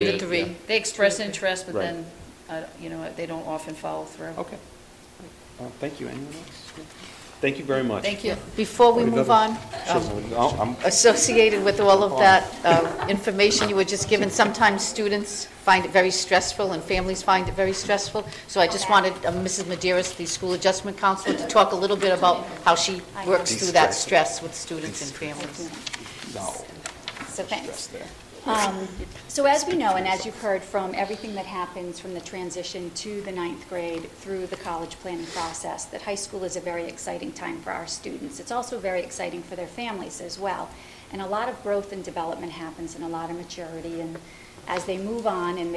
The Yeah. three. They express interest, but Right. then, you know, they don't often follow through. Okay. Thank you. Anyone else? Thank you very much. Thank you. Before we move on, Sure. I'm- associated with all of that information you were just given, sometimes students find it very stressful and families find it very stressful. So I just wanted Mrs. Medeiros, the school adjustment counselor, to talk a little bit about how she works through that stress with students and families. No. So thanks. Stress there. So as we know, and as you've heard from everything that happens from the transition to the 9th grade through the college planning process, that high school is a very exciting time for our students. It's also very exciting for their families as well. And a lot of growth and development happens and a lot of maturity. And as they move on and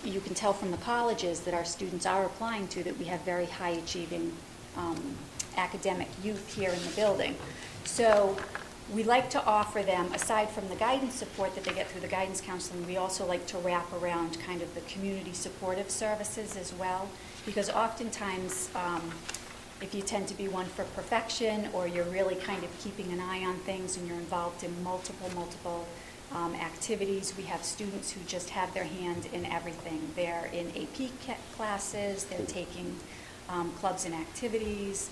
you can tell from the colleges that our students are applying to that we have very high achieving academic youth here in the building. So we like to offer them, aside from the guidance support that they get through the guidance counseling, we also like to wrap around kind of the community supportive services as well, because oftentimes if you tend to be one for perfection or you're really kind of keeping an eye on things and you're involved in multiple activities, we have students who just have their hand in everything. They're in AP classes, they're taking clubs and activities,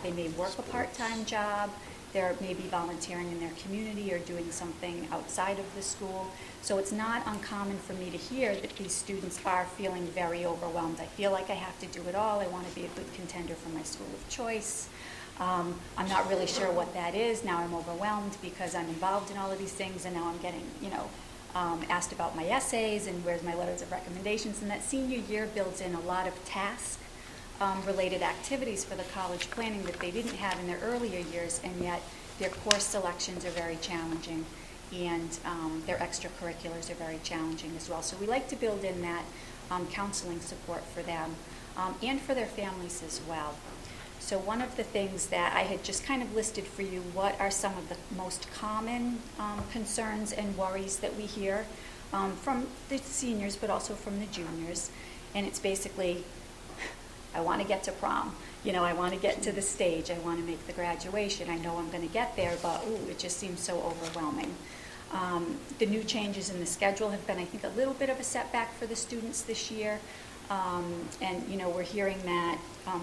they may work a part-time job, they're maybe volunteering in their community or doing something outside of the school. So it's not uncommon for me to hear that these students are feeling very overwhelmed. I feel like I have to do it all. I want to be a good contender for my school of choice. I'm not really sure what that is. Now I'm overwhelmed because I'm involved in all of these things, and now I'm getting, asked about my essays and where's my letters of recommendations. And that senior year builds in a lot of tasks related activities for the college planning that they didn't have in their earlier years, and yet their course selections are very challenging, and their extracurriculars are very challenging as well. So we like to build in that counseling support for them and for their families as well. So one of the things that I had just kind of listed for you, what are some of the most common concerns and worries that we hear from the seniors, but also from the juniors, and it's basically, I want to get to prom. I want to get to the stage. I want to make the graduation. I know I'm going to get there, but it just seems so overwhelming. The new changes in the schedule have been, I think, a little bit of a setback for the students this year. And we're hearing that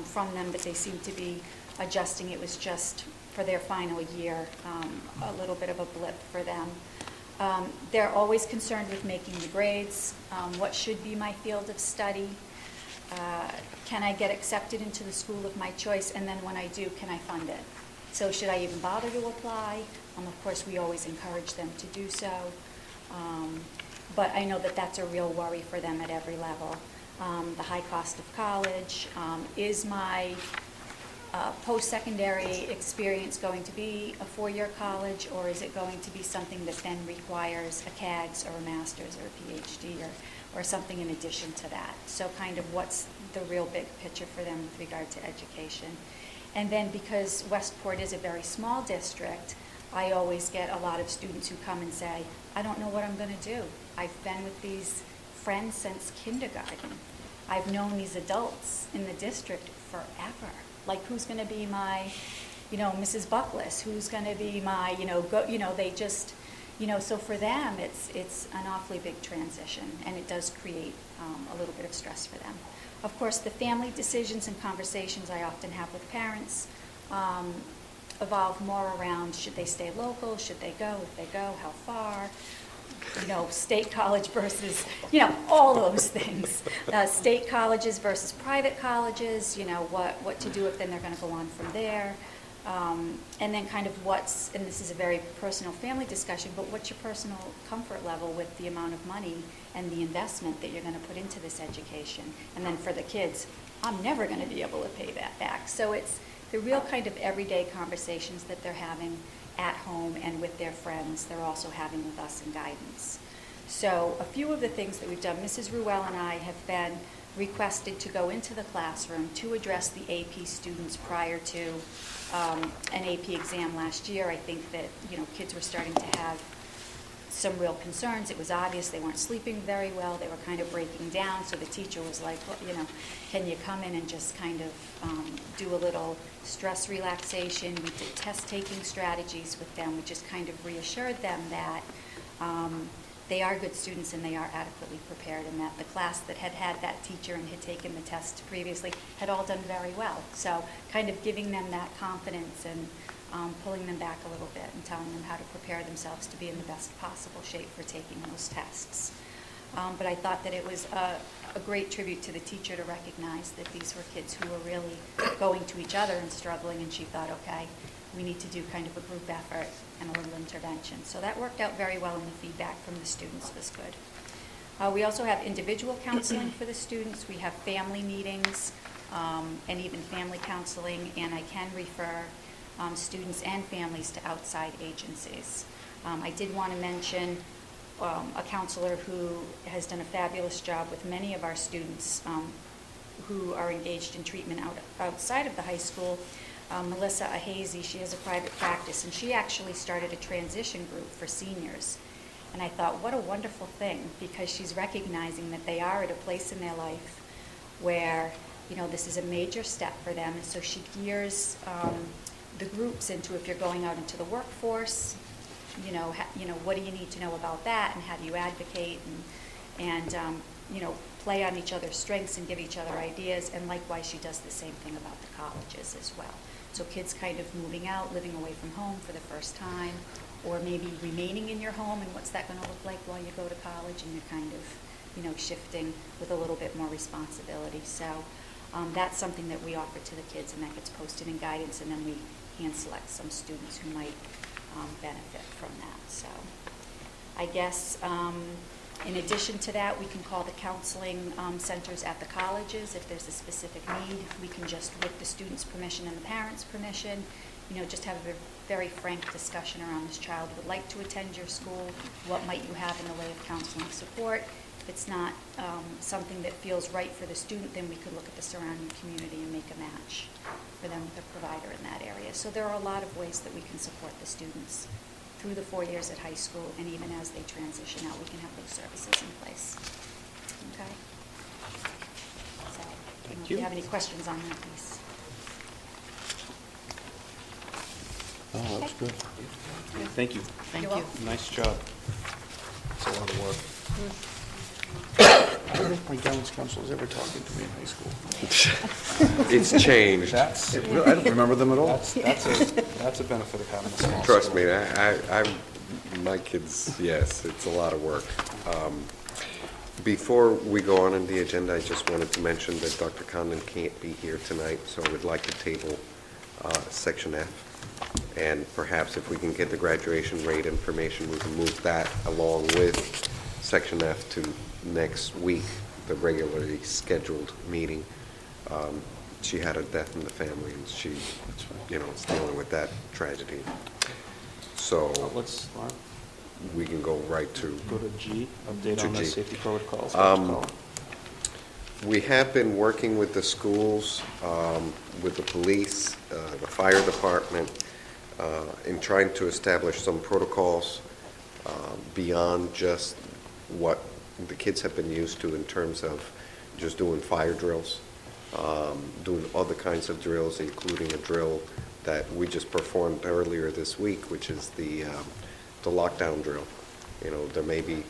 from them that they seem to be adjusting. It was just for their final year, a little bit of a blip for them. They're always concerned with making the grades. What should be my field of study? Can I get accepted into the school of my choice? And then when I do, can I fund it? So should I even bother to apply? Of course, we always encourage them to do so. But I know that that's a real worry for them at every level. The high cost of college. Is my post-secondary experience going to be a four-year college, or is it going to be something that then requires a CAGS or a master's or a PhD or something in addition to that? So kind of what's the real big picture for them with regard to education. And then because Westport is a very small district, I always get a lot of students who come and say, I don't know what I'm going to do. I've been with these friends since kindergarten. I've known these adults in the district forever. Like, who's going to be my, Mrs. Buckless? Who's going to be my, they just, so for them, it's an awfully big transition, and it does create a little bit of stress for them. Of course, the family decisions and conversations I often have with parents evolve more around, should they stay local, should they go, if they go, how far, state college versus, all those things. State colleges versus private colleges, what to do if then they're going to go on from there. And then kind of and this is a very personal family discussion, but what's your personal comfort level with the amount of money and the investment that you're going to put into this education? And then for the kids, I'm never going to be able to pay that back. So it's the real kind of everyday conversations that they're having at home and with their friends. They're also having with us in guidance. So a few of the things that we've done, Mrs. Ruel and I have been requested to go into the classroom to address the AP students prior to an AP exam last year. I think that kids were starting to have some real concerns. It was obvious they weren't sleeping very well. They were kind of breaking down. So the teacher was like, well, can you come in and just kind of do a little stress relaxation? We did test-taking strategies with them. We just kind of reassured them that they are good students and they are adequately prepared, and that the class that had had that teacher and had taken the test previously had all done very well. So kind of giving them that confidence and pulling them back a little bit and telling them how to prepare themselves to be in the best possible shape for taking those tests. But I thought that it was a great tribute to the teacher to recognize that these were kids who were really going to each other and struggling, and she thought, okay, we need to do kind of a group effort and a little intervention. So that worked out very well, and the feedback from the students was good. We also have individual counseling for the students. We have family meetings and even family counseling, and I can refer students and families to outside agencies. I did want to mention a counselor who has done a fabulous job with many of our students who are engaged in treatment outside of the high school. Melissa Ahazy, she has a private practice, and she actually started a transition group for seniors. And I thought, what a wonderful thing, because she's recognizing that they are at a place in their life where, you know, this is a major step for them. And so she gears the groups into, if you're going out into the workforce, you know, what do you need to know about that, and how do you advocate, and you know, play on each other's strengths and give each other ideas. And likewise, she does the same thing about the colleges as well. So kids kind of moving out, living away from home for the first time, or maybe remaining in your home, and what's that going to look like while you go to college, and you're kind of, you know, shifting with a little bit more responsibility. So that's something that we offer to the kids, and that gets posted in guidance, and then we hand select some students who might benefit from that. So I guess in addition to that, we can call the counseling centers at the colleges if there's a specific need. We can just, with the student's permission and the parent's permission, you know, just have a very frank discussion around this child would like to attend your school. What might you have in the way of counseling support? If it's not something that feels right for the student, then we could look at the surrounding community and make a match for them with a provider in that area. So there are a lot of ways that we can support the students through the 4 years at high school, and even as they transition out, we can have those services in place. Okay? So, if you have any questions on that piece. Oh, that's good. Thank you. Thank You're you. welcome. Nice job. It's a lot of work. I don't think my guidance counselor was ever talking to me in high school. It's changed. I don't remember them at all. That's a benefit of having a small school. Trust me, my kids, yes, it's a lot of work. Before we go on in the agenda, I just wanted to mention that Dr. Condon can't be here tonight, so I would like to table Section F. And perhaps if we can get the graduation rate information, we can move that along with Section F to next week, the regularly scheduled meeting. She had a death in the family, and she, you know, is dealing with that tragedy. So Let's we can go right to go to G, update To on the G. safety protocols. We have been working with the schools, with the police, the fire department, in trying to establish some protocols beyond just what the kids have been used to in terms of just doing fire drills, doing other kinds of drills, including a drill that we just performed earlier this week, which is the lockdown drill. You know, there may be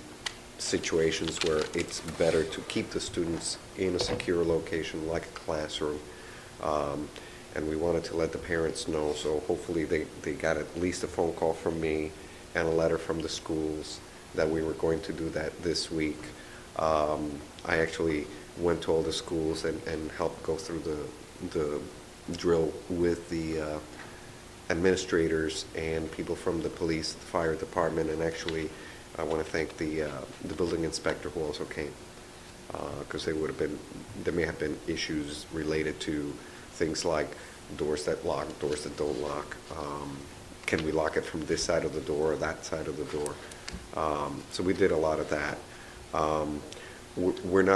situations where it's better to keep the students in a secure location like a classroom, and we wanted to let the parents know, so hopefully they got at least a phone call from me and a letter from the schools that we were going to do that this week. I actually went to all the schools and helped go through the drill with the administrators and people from the police, the fire department, and actually I want to thank the building inspector who also came, because there may have been issues related to things like doors that lock, doors that don't lock. Can we lock it from this side of the door or that side of the door? So we did a lot of that. We're not